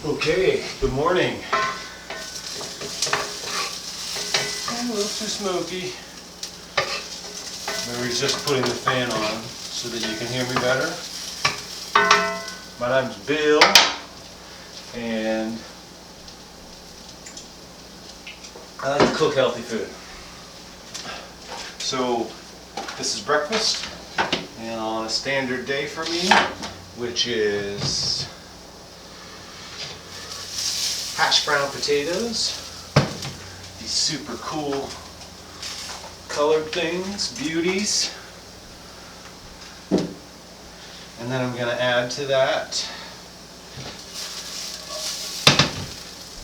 Okay, good morning. A little too smoky. Maybe just putting the fan on so that you can hear me better. My name's Bill, and I like to cook healthy food. So this is breakfast, and on a standard day for me, which is hash brown potatoes, these super cool colored things, beauties. And then I'm going to add to that,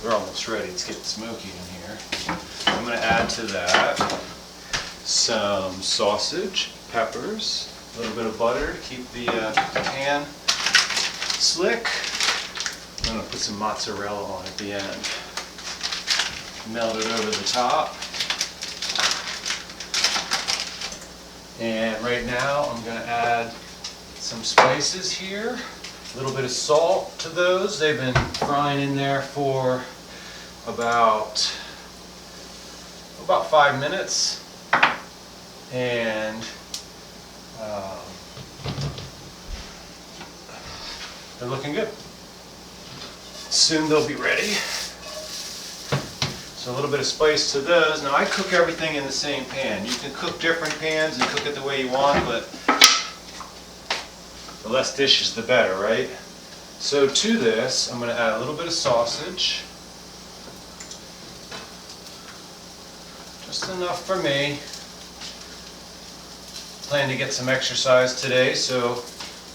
they're almost ready, it's getting smoky in here. I'm going to add to that some sausage, peppers, a little bit of butter to keep the pan slick. I'm going to put some mozzarella on at the end. Melt it over the top. And right now I'm going to add some spices here. A little bit of salt to those. They've been frying in there for about 5 minutes. And they're looking good. Soon they'll be ready. So a little bit of spice to those. Now I cook everything in the same pan. You can cook different pans and cook it the way you want, but the less dishes the better, right? So to this, I'm going to add a little bit of sausage. Just enough for me. Plan to get some exercise today, so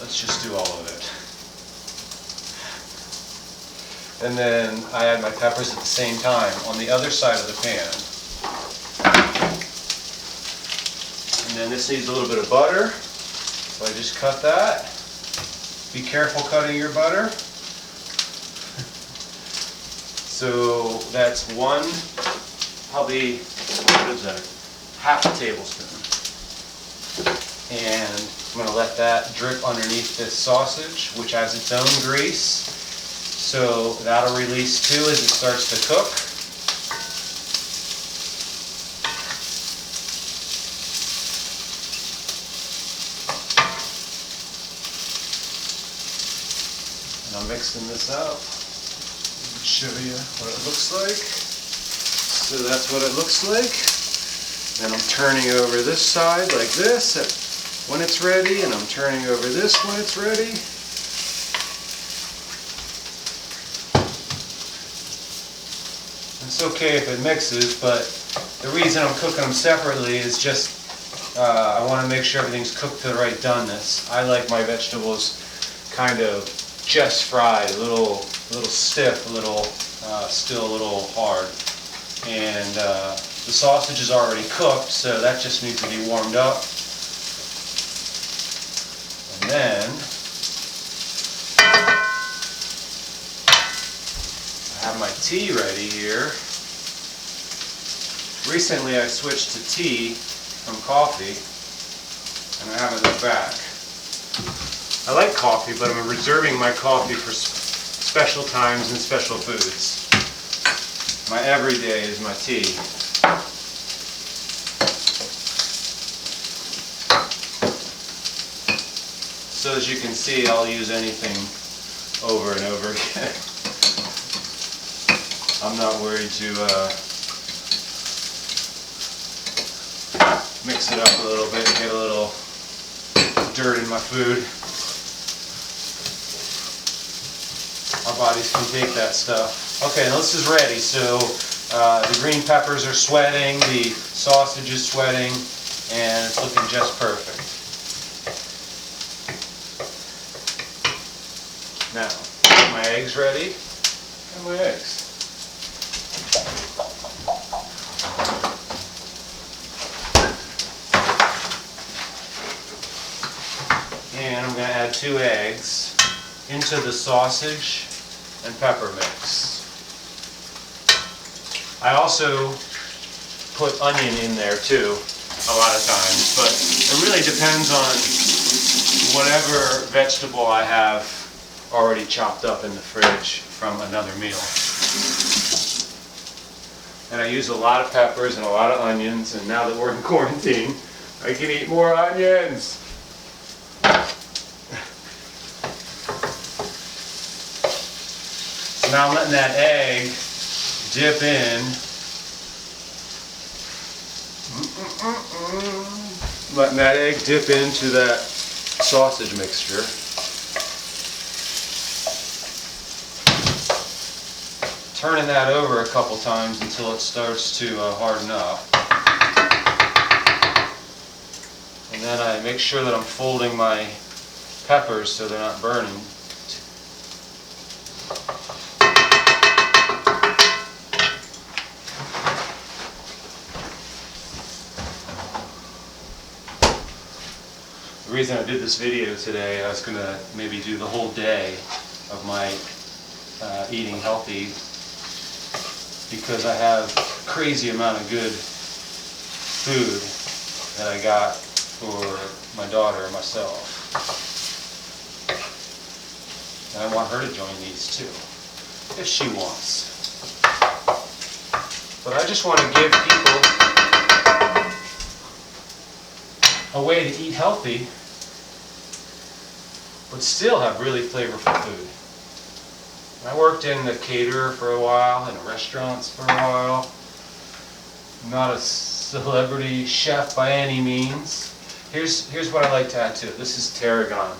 let's just do all of it. And then I add my peppers at the same time on the other side of the pan. And then this needs a little bit of butter, so I just cut that. Be careful cutting your butter. So that's probably, what is that? Half a tablespoon. And I'm going to let that drip underneath this sausage, which has its own grease. So that'll release too as it starts to cook. And I'm mixing this up. Let me show you what it looks like. So that's what it looks like. Then I'm turning over this side like this when it's ready, and I'm turning over this when it's ready. It's okay if it mixes, but the reason I'm cooking them separately is just I want to make sure everything's cooked to the right doneness. I like my vegetables kind of just fried, a little stiff, still a little hard. And the sausage is already cooked, so that just needs to be warmed up. And then I have my tea ready here. Recently I switched to tea from coffee, and I haven't looked back. I like coffee, but I'm reserving my coffee for special times and special foods. My everyday is my tea. So as you can see, I'll use anything over and over again. I'm not worried to mix it up a little bit and get a little dirt in my food. Our bodies can take that stuff. Okay, now this is ready. So the green peppers are sweating, the sausage is sweating, and it's looking just perfect. Now, get my eggs ready, and my eggs. And I'm going to add 2 eggs into the sausage and pepper mix. I also put onion in there too, a lot of times, but it really depends on whatever vegetable I have already chopped up in the fridge from another meal. And I use a lot of peppers and a lot of onions, and now that we're in quarantine, I can eat more onions. So now I'm letting that egg dip in. Letting that egg dip into that sausage mixture. Turning that over a couple times until it starts to harden up. And then I make sure that I'm folding my peppers so they're not burning. The reason I did this video today, I was going to maybe do the whole day of my eating healthy, because I have a crazy amount of good food that I got for my daughter and myself. And I want her to join these too, if she wants. But I just want to give people a way to eat healthy, but still have really flavorful food. I worked in the caterer for a while, in restaurants for a while. I'm not a celebrity chef by any means. Here's what I like to add to it. This is tarragon.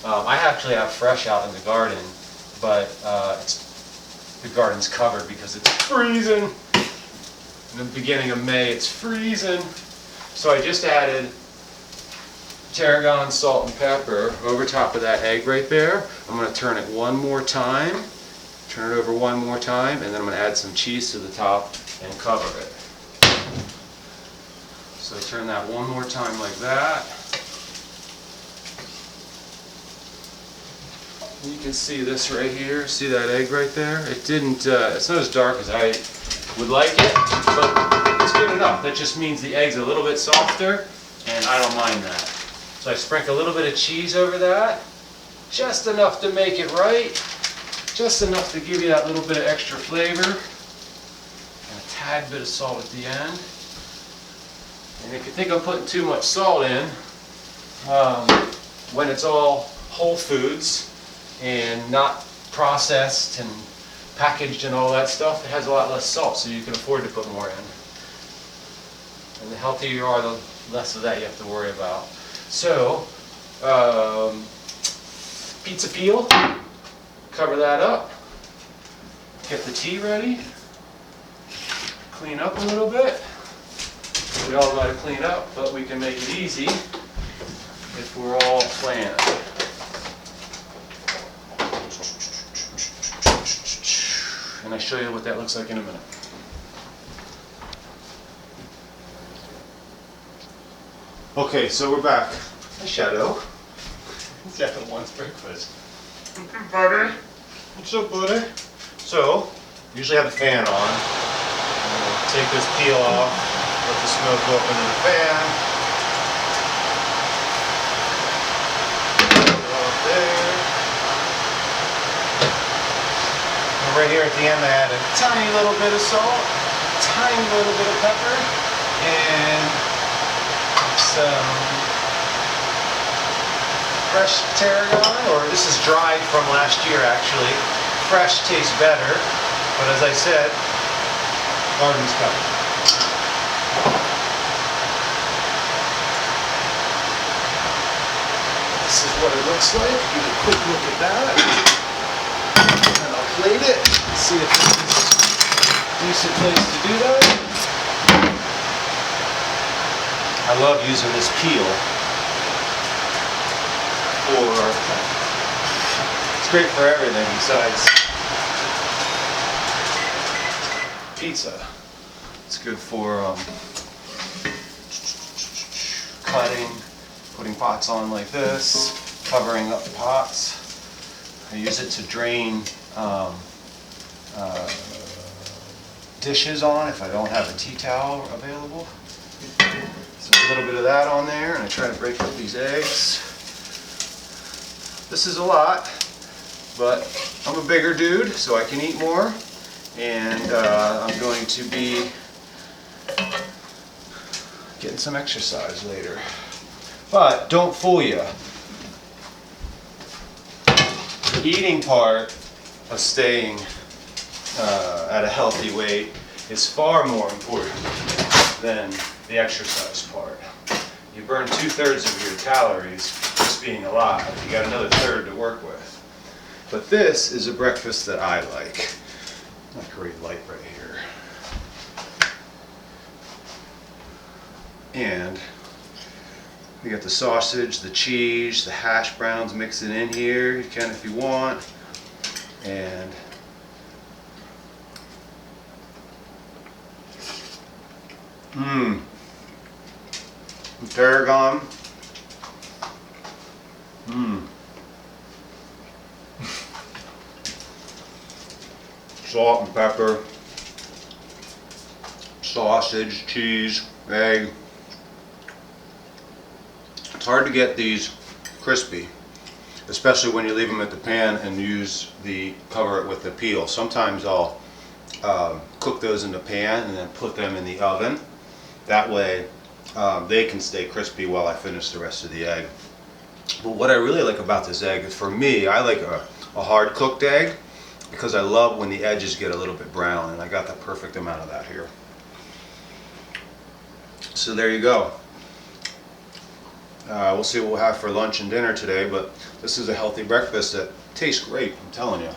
I actually have fresh out in the garden, but the garden's covered because it's freezing. In the beginning of May, it's freezing. So I just added tarragon, salt, and pepper over top of that egg right there. I'm going to turn it one more time, turn it over one more time, and then I'm going to add some cheese to the top and cover it. So I turn that one more time like that. You can see this right here. See that egg right there? It didn't, it's not as dark as I would like it, but it's good enough. That just means the egg's a little bit softer, and I don't mind that. So I sprinkle a little bit of cheese over that, just enough to make it right, just enough to give you that little bit of extra flavor, and a tad bit of salt at the end. And if you think I'm putting too much salt in, when it's all whole foods and not processed and packaged and all that stuff, it has a lot less salt, so you can afford to put more in. And the healthier you are, the less of that you have to worry about. So, pizza peel, cover that up, get the tea ready, clean up a little bit. We all know how to clean up, but we can make it easy if we're all planned. And I'll show you what that looks like in a minute. Okay, so we're back. Hi, Shadow. Shadow wants breakfast. Butter. What's up, butter? So, usually have the fan on. Take this peel off, let the smoke go up into the fan. Put it off there. And right here at the end, I add a tiny little bit of salt, a tiny little bit of pepper, and some fresh tarragon, or this is dried from last year actually. Fresh tastes better, but as I said, garden's covered. This is what it looks like. Give a quick look at that. And I'll plate it, see if this is a decent place to do that. I love using this peel it's great for everything besides pizza. It's good for cutting, putting pots on like this, covering up pots. I use it to drain dishes on if I don't have a tea towel available. So a little bit of that on there, and I try to break up these eggs. This is a lot, but I'm a bigger dude, so I can eat more, and I'm going to be getting some exercise later. But don't fool you. The eating part of staying at a healthy weight is far more important than the exercise part. You burn 2/3 of your calories just being alive. You got another third to work with. But this is a breakfast that I like. Not a great light right here. And we got the sausage, the cheese, the hash browns mixing in here. You can if you want. And tarragon. Salt and pepper. Sausage, cheese, egg. It's hard to get these crispy, especially when you leave them at the pan and cover it with the peel. Sometimes I'll cook those in the pan and then put them in the oven. That way they can stay crispy while I finish the rest of the egg. But what I really like about this egg is, for me, I like a hard cooked egg because I love when the edges get a little bit brown, and I got the perfect amount of that here. So there you go. We'll see what we'll have for lunch and dinner today, but this is a healthy breakfast that tastes great, I'm telling you.